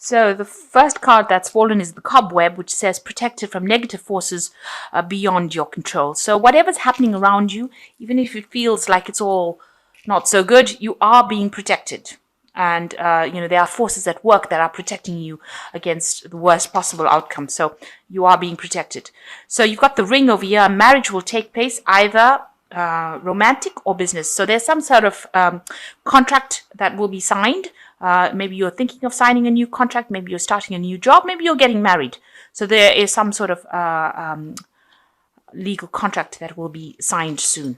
So the first card that's fallen is the Cobweb, which says protected from negative forces beyond your control. So whatever's happening around you, even if it feels like it's all not so good, you are being protected. And, there are forces at work that are protecting you against the worst possible outcome. So you are being protected. So you've got the Ring over here. Marriage will take place either romantic or business. So there's some sort of contract that will be signed. Maybe you're thinking of signing a new contract. Maybe you're starting a new job. Maybe you're getting married. So there is some sort of legal contract that will be signed soon.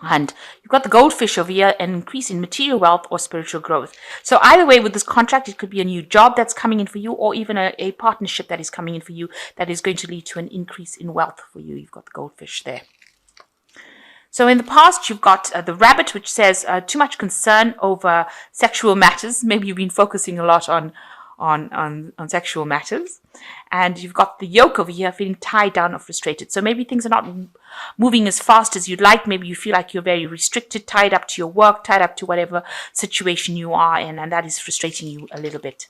And you've got the Goldfish over here, an increase in material wealth or spiritual growth. So either way, with this contract, it could be a new job that's coming in for you, or even a partnership that is coming in for you that is going to lead to an increase in wealth for you. You've got the Goldfish there. So in the past, you've got the Rabbit, which says too much concern over sexual matters. Maybe you've been focusing a lot on sexual matters. And you've got the Yoke over here, feeling tied down or frustrated. So maybe things are not moving as fast as you'd like. Maybe you feel like you're very restricted, tied up to your work, tied up to whatever situation you are in, and that is frustrating you a little bit.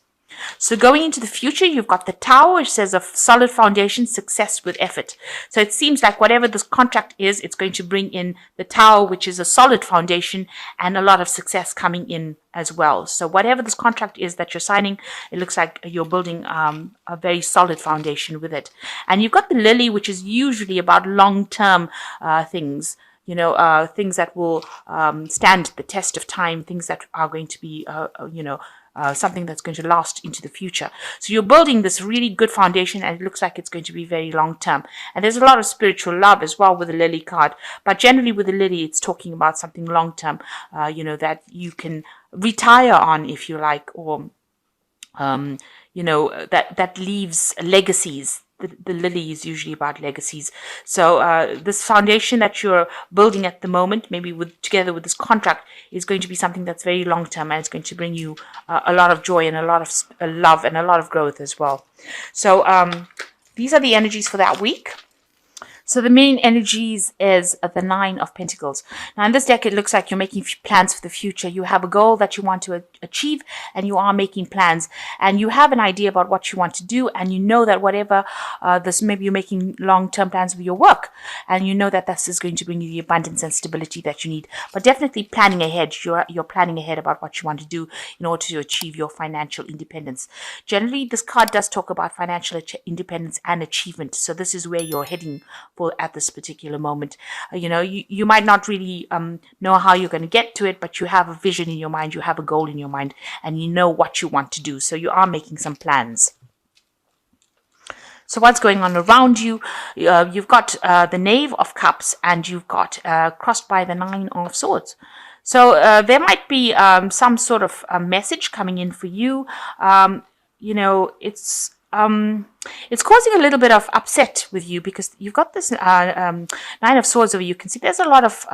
So going into the future, you've got the Tower, which says a solid foundation, success with effort. So it seems like whatever this contract is, it's going to bring in the Tower, which is a solid foundation, and a lot of success coming in as well. So whatever this contract is that you're signing, it looks like you're building a very solid foundation with it. And you've got the Lily, which is usually about long-term things. Things that will stand the test of time, things that are going to be, something that's going to last into the future. So you're building this really good foundation, and it looks like it's going to be very long term. And there's a lot of spiritual love as well with the Lily card. But generally with the Lily, it's talking about something long term, that you can retire on, if you like, or, that leaves legacies. The Lily is usually about legacies. So this foundation that you're building at the moment, maybe together with this contract, is going to be something that's very long term, and it's going to bring you a lot of joy and a lot of love and a lot of growth as well. So these are the energies for that week. So the main energies is the Nine of Pentacles. Now in this deck, it looks like you're making plans for the future. You have a goal that you want to achieve, and you are making plans, and you have an idea about what you want to do, and you know that whatever maybe you're making long-term plans with your work, and you know that this is going to bring you the abundance and stability that you need. But definitely planning ahead. You're planning ahead about what you want to do in order to achieve your financial independence. Generally, this card does talk about financial independence and achievement. So this is where you're heading for at this particular moment. You might not really know how you're going to get to it, but you have a vision in your mind, you have a goal in your mind, and you know what you want to do. So you are making some plans. So what's going on around you? You've got the Knave of Cups, and you've got crossed by the Nine of Swords. So there might be some sort of message coming in for you. It's causing a little bit of upset with you, because you've got this Nine of Swords over you. You can see there's a lot of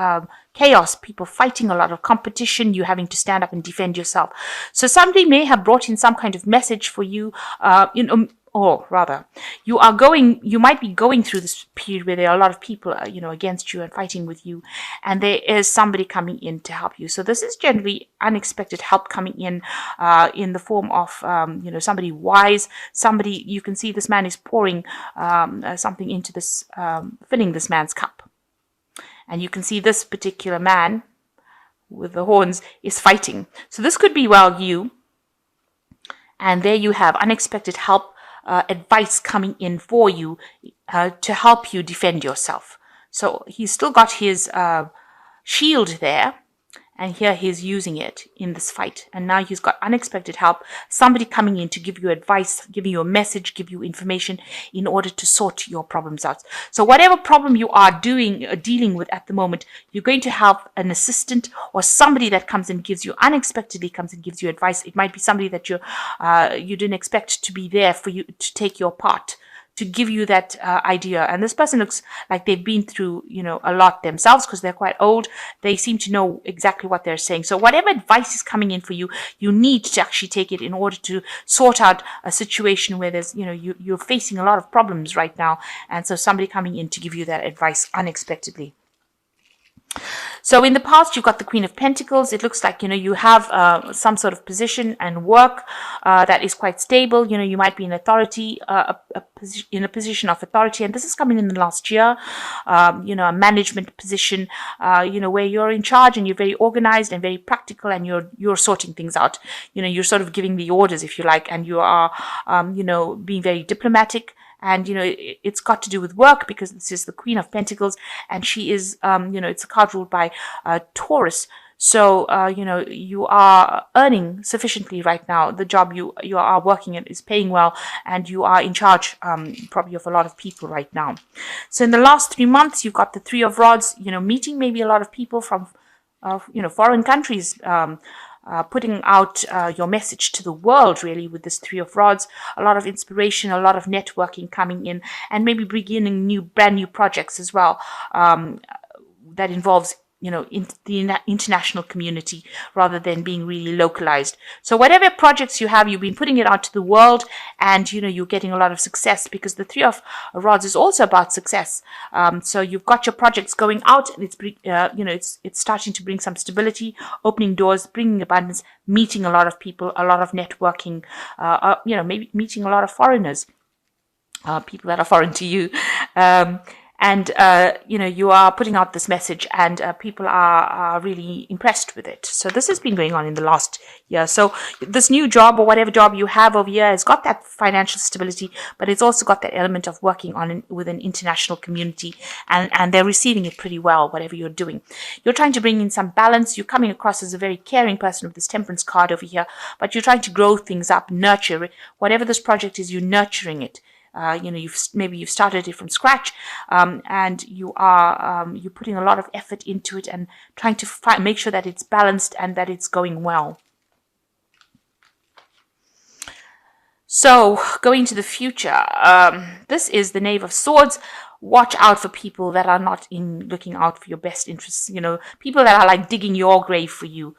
chaos, people fighting, a lot of competition, you having to stand up and defend yourself. So somebody may have brought in some kind of message for you, or rather, you might be going through this period where there are a lot of people, against you and fighting with you, and there is somebody coming in to help you. So this is generally unexpected help coming in the form of, somebody wise, somebody, you can see this man is pouring something into this, filling this man's cup. And you can see this particular man with the horns is fighting. So this could be, you. And there you have unexpected help, advice coming in for you to help you defend yourself. So he's still got his shield there, and here he's using it in this fight. And now he's got unexpected help, somebody coming in to give you advice, giving you a message, give you information in order to sort your problems out. So whatever problem you are dealing with at the moment, you're going to have an assistant or somebody that unexpectedly comes and gives you advice. It might be somebody that you didn't expect to be there for you to take your part, to give you that idea. And this person looks like they've been through, a lot themselves, because they're quite old. They seem to know exactly what they're saying. So whatever advice is coming in for you, you need to actually take it in order to sort out a situation where there's, you're facing a lot of problems right now. And so somebody coming in to give you that advice unexpectedly. So in the past, you've got the Queen of Pentacles. It looks like, you have some sort of position and work that is quite stable. You might be in authority, in a position of authority. And this is coming in the last year, a management position, where you're in charge and you're very organized and very practical, and you're sorting things out. You're sort of giving the orders, if you like, and you are, being very diplomatic. And, it's got to do with work, because this is the Queen of Pentacles, and she is, it's a card ruled by Taurus. So, you are earning sufficiently right now. The job you are working at is paying well, and you are in charge, probably of a lot of people right now. So in the last 3 months, you've got the Three of Rods, meeting maybe a lot of people from, foreign countries, putting out your message to the world, really, with this Three of Rods. A lot of inspiration, a lot of networking coming in, and maybe beginning brand new projects as well, that involves in the international community rather than being really localized. So whatever projects you have, you've been putting it out to the world, and you're getting a lot of success, because the Three of Rods is also about success. So you've got your projects going out, and it's starting to bring some stability, opening doors, bringing abundance, meeting a lot of people, a lot of networking, maybe meeting a lot of foreigners, people that are foreign to you. And, you are putting out this message, and people are really impressed with it. So this has been going on in the last year. So this new job, or whatever job you have over here, has got that financial stability, but it's also got that element of working with an international community, and they're receiving it pretty well, whatever you're doing. You're trying to bring in some balance. You're coming across as a very caring person with this Temperance card over here, but you're trying to grow things up, nurture it. Whatever this project is, you're nurturing it. You've started it from scratch, and you're putting a lot of effort into it, and trying to make sure that it's balanced and that it's going well. So going to the future, this is the Knave of Swords. Watch out for people that are not looking out for your best interests. People that are like digging your grave for you,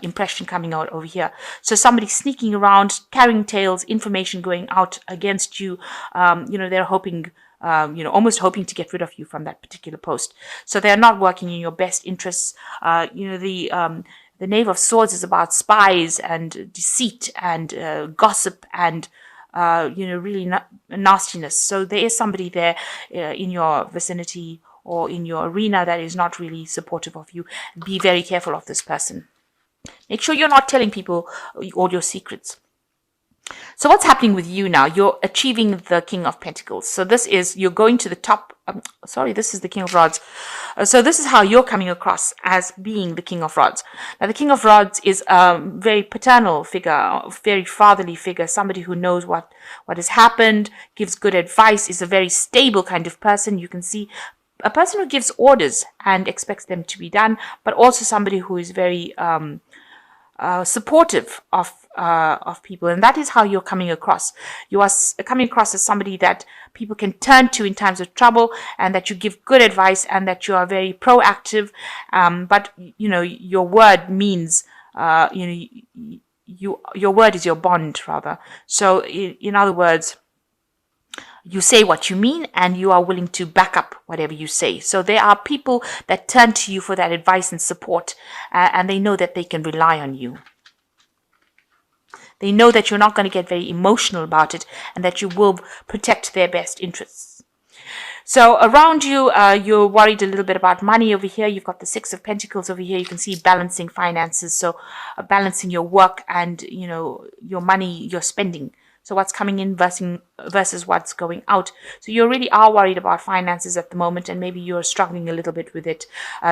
impression coming out over here. So somebody sneaking around, carrying tales, information going out against you. They're hoping, almost hoping to get rid of you from that particular post. So they're not working in your best interests. The Knave of Swords is about spies and deceit and gossip and really nastiness. So there is somebody there in your vicinity or in your arena that is not really supportive of you. Be very careful of this person. Make sure you're not telling people all your secrets. So what's happening with you now? You're achieving the King of Pentacles. So you're going to the top. This is the King of Rods. So this is how you're coming across as being the King of Rods. Now, the King of Rods is a very paternal figure, very fatherly figure, somebody who knows what has happened, gives good advice, is a very stable kind of person. You can see a person who gives orders and expects them to be done, but also somebody who is very supportive of people, and that is how you're coming across. You are coming across as somebody that people can turn to in times of trouble, and that you give good advice, and that you are very proactive. But your word means your word is your bond, rather. So in other words, you say what you mean, and you are willing to back up whatever you say. So there are people that turn to you for that advice and support, and they know that they can rely on you. They know that you're not going to get very emotional about it, and that you will protect their best interests. So around you, you're worried a little bit about money over here. You've got the Six of Pentacles over here. You can see balancing finances. So balancing your work and, your money, your spending. So what's coming in versus what's going out. So you really are worried about finances at the moment, and maybe you're struggling a little bit with it,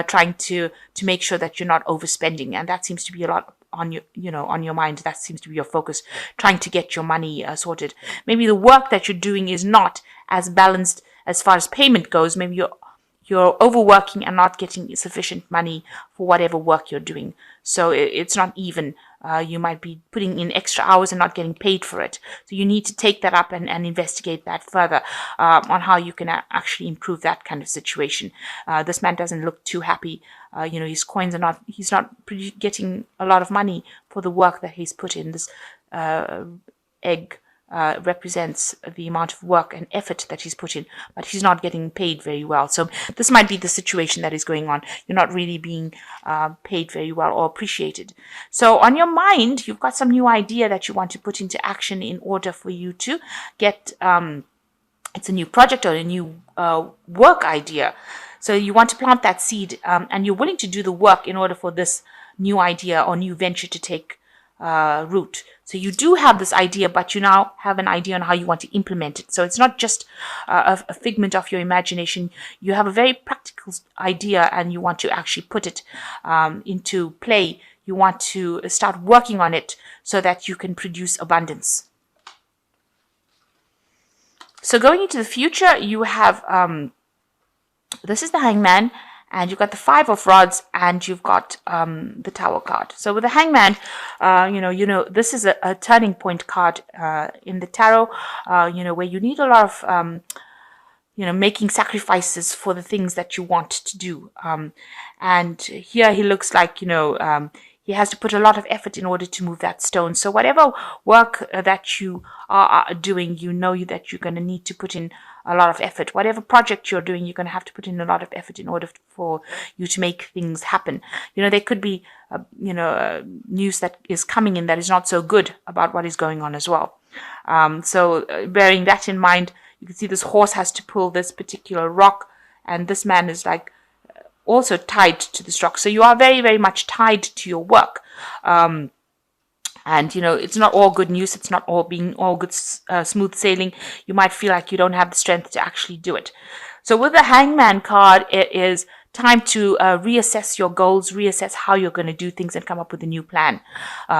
trying to make sure that you're not overspending. And that seems to be a lot on your mind. That seems to be your focus, trying to get your money sorted. Maybe the work that you're doing is not as balanced as far as payment goes. Maybe you're overworking and not getting sufficient money for whatever work you're doing. So it's not even. You might be putting in extra hours and not getting paid for it. So you need to take that up and investigate that further on how you can actually improve that kind of situation. This man doesn't look too happy. His coins he's not getting a lot of money for the work that he's put in. This egg represents the amount of work and effort that he's put in, but he's not getting paid very well. So this might be the situation that is going on. You're not really being paid very well or appreciated. So on your mind, you've got some new idea that you want to put into action in order for you to get, it's a new project or a new work idea. So you want to plant that seed, and you're willing to do the work in order for this new idea or new venture to take root. So you do have this idea, but you now have an idea on how you want to implement it. So it's not just a figment of your imagination. You have a very practical idea, and you want to actually put it into play. You want to start working on it so that you can produce abundance. So going into the future, you have this is the Hangman, and you've got the Five of Rods, and you've got the Tower card. So with the Hangman, this is a turning point card in the tarot, where you need a lot of, making sacrifices for the things that you want to do. And here he looks like, he has to put a lot of effort in order to move that stone. So whatever work that you are doing, that you're going to need to put in a lot of effort. Whatever project you're doing, you're going to have to put in a lot of effort in order for you to make things happen. There could be, news that is coming in that is not so good about what is going on as well. So bearing that in mind, you can see this horse has to pull this particular rock, and this man is like also tied to this rock. So you are very, very much tied to your work. And, it's not all good news. It's not all being all good, smooth sailing. You might feel like you don't have the strength to actually do it. So with the Hangman card, it is time to reassess your goals, reassess how you're going to do things, and come up with a new plan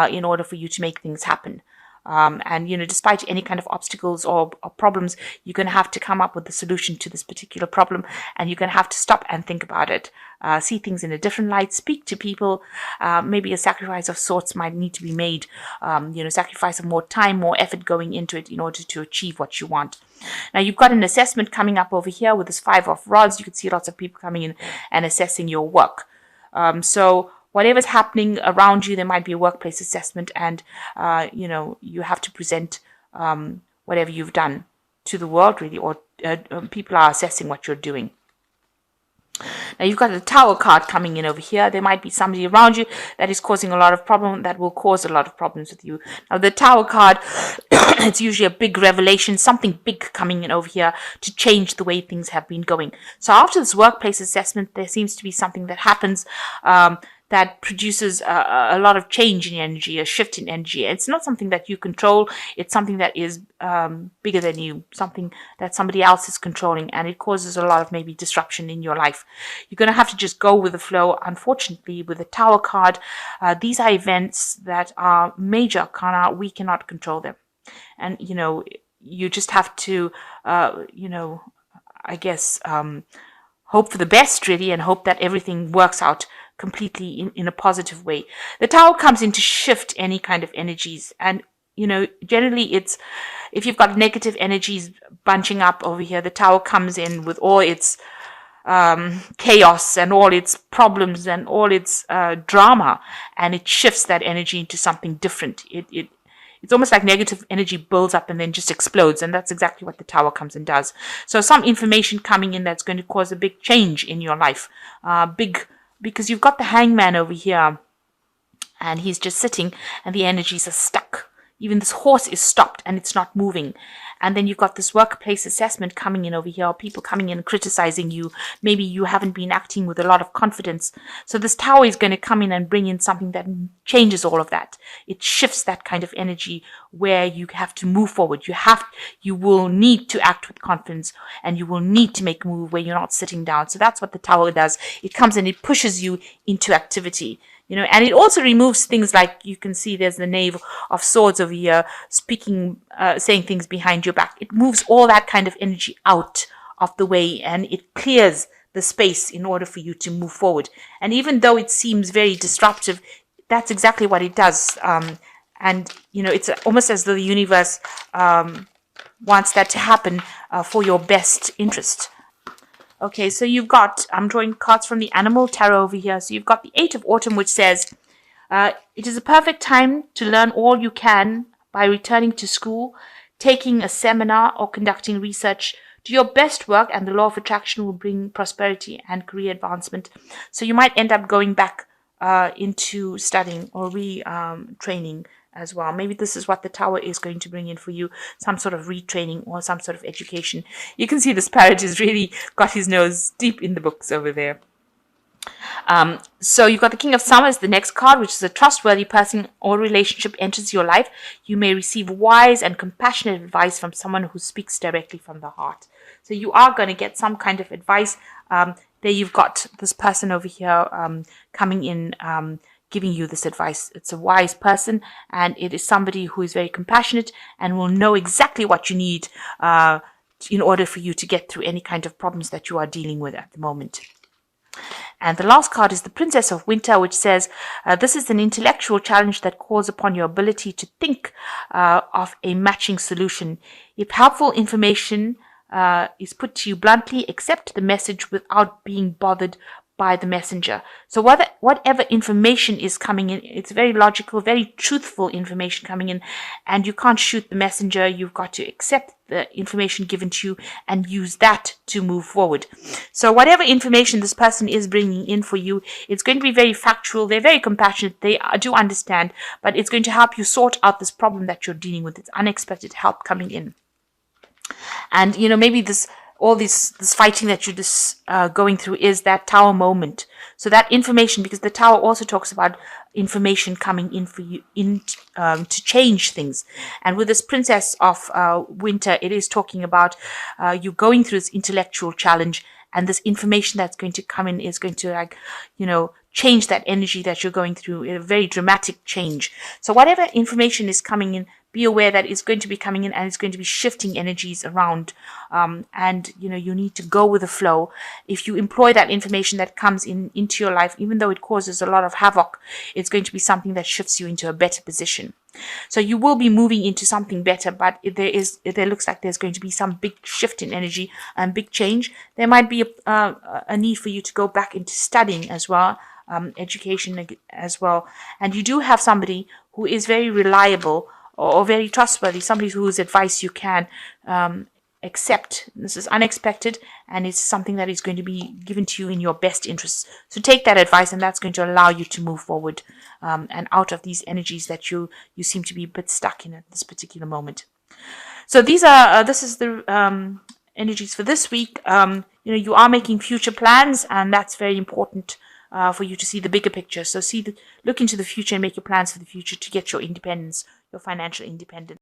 in order for you to make things happen. And, despite any kind of obstacles or problems, you're going to have to come up with the solution to this particular problem, and you're going to have to stop and think about it, see things in a different light, speak to people. Maybe a sacrifice of sorts might need to be made, sacrifice of more time, more effort going into it in order to achieve what you want. Now, you've got an assessment coming up over here with this Five of Rods. You can see lots of people coming in and assessing your work. So whatever's happening around you, there might be a workplace assessment, and, you have to present whatever you've done to the world, really, or people are assessing what you're doing. Now, you've got the Tower card coming in over here. There might be somebody around you that is causing a lot of problem, that will cause a lot of problems with you. Now, the Tower card, it's usually a big revelation, something big coming in over here to change the way things have been going. So after this workplace assessment, there seems to be something that happens that produces a lot of change in energy, a shift in energy. It's not something that you control. It's something that is bigger than you, something that somebody else is controlling, and it causes a lot of maybe disruption in your life. You're going to have to just go with the flow. Unfortunately, with the Tower card, these are events that are major arcana. We cannot control them. And, you just have to, hope for the best, really, and hope that everything works out completely in a positive way. The Tower comes in to shift any kind of energies, and generally it's, if you've got negative energies bunching up over here, the Tower comes in with all its chaos and all its problems and all its drama, and it shifts that energy into something different. It's almost like negative energy builds up and then just explodes, and that's exactly what the Tower comes and does. So some information coming in that's going to cause a big change in your life, because you've got the Hangman over here, and he's just sitting, and the energies are stuck. Even this horse is stopped, and it's not moving. And then you've got this workplace assessment coming in over here, people coming in and criticizing you. Maybe you haven't been acting with a lot of confidence. So this Tower is going to come in and bring in something that changes all of that. It shifts that kind of energy where you have to move forward. You will need to act with confidence, and you will need to make a move where you're not sitting down. So that's what the Tower does. It comes and it pushes you into activity. And it also removes things like, you can see there's the Knave of Swords over here, saying things behind your back. It moves all that kind of energy out of the way, and it clears the space in order for you to move forward. And even though it seems very disruptive, that's exactly what it does. And it's almost as though the universe wants that to happen for your best interest. Okay, so you've got, I'm drawing cards from the Animal Tarot over here. So you've got the Eight of Autumn, which says, it is a perfect time to learn all you can by returning to school. taking a seminar, or conducting research. Do your best work, and the law of attraction will bring prosperity and career advancement. So you might end up going back into studying or retraining as well. Maybe this is what the Tower is going to bring in for you, some sort of retraining or some sort of education. You can see this parrot has really got his nose deep in the books over there. So you've got the King of Summer as the next card, which is a trustworthy person or relationship enters your life. You may receive wise and compassionate advice from someone who speaks directly from the heart. So you are going to get some kind of advice. There you've got this person over here coming in, giving you this advice. It's a wise person, and it is somebody who is very compassionate and will know exactly what you need in order for you to get through any kind of problems that you are dealing with at the moment. And the last card is the Princess of Winter, which says, this is an intellectual challenge that calls upon your ability to think of a matching solution. If helpful information is put to you bluntly, accept the message without being bothered by the messenger. So whatever information is coming in, it's very logical, very truthful information coming in, and you can't shoot the messenger. You've got to accept the information given to you and use that to move forward. So whatever information this person is bringing in for you, it's going to be very factual. They're very compassionate. They do understand, but it's going to help you sort out this problem that you're dealing with. It's unexpected help coming in. And, maybe all this fighting that you're just going through is that Tower moment. So that information, because the Tower also talks about information coming in for you to change things. And with this Princess of Winter, it is talking about you going through this intellectual challenge, and this information that's going to come in is going to change that energy that you're going through, a very dramatic change. So whatever information is coming in, be aware that it's going to be coming in and it's going to be shifting energies around. And you need to go with the flow. If you employ that information that comes into your life, even though it causes a lot of havoc, it's going to be something that shifts you into a better position. So you will be moving into something better, but if there looks like there's going to be some big shift in energy and big change, there might be a need for you to go back into studying as well, education as well. And you do have somebody who is very reliable or very trustworthy, somebody whose advice you can accept. This is unexpected, and it's something that is going to be given to you in your best interests. So take that advice, and that's going to allow you to move forward and out of these energies that you seem to be a bit stuck in at this particular moment. So this is the energies for this week. You are making future plans, and that's very important for you to see the bigger picture. So look into the future and make your plans for the future to get your independence, your financial independence.